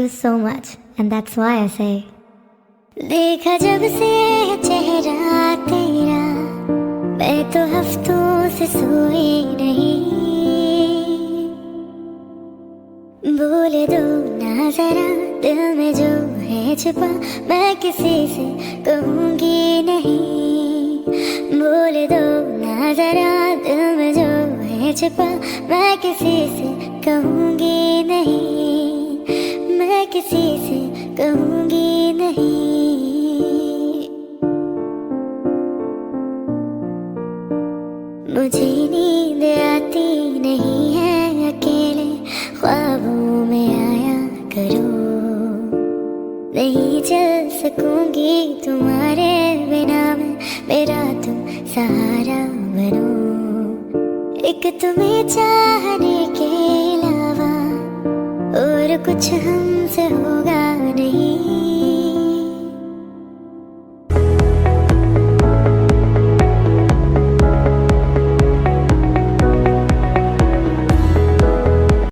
you so much, and that's why I say, देखा जब से चेहरा तेरा, मैं तो हफ्तों से सोई नहीं। बोले दो ना जरा दिल में जो है छिपा, मैं किसी से कहूँगी नहीं। बोले दो ना जरा दिल में जो है छिपा, मैं किसी से कहूँगी नहीं, मैं किसी से कहूँगी नहीं। मुझे नींद आती नहीं है, अकेले ख्वाबों में आया करो। नहीं चल सकूंगी तुम्हारे बिना मैं, मेरा तुम सहारा बनो। एक तुम्हें चाहने के अलावा और कुछ हमसे होगा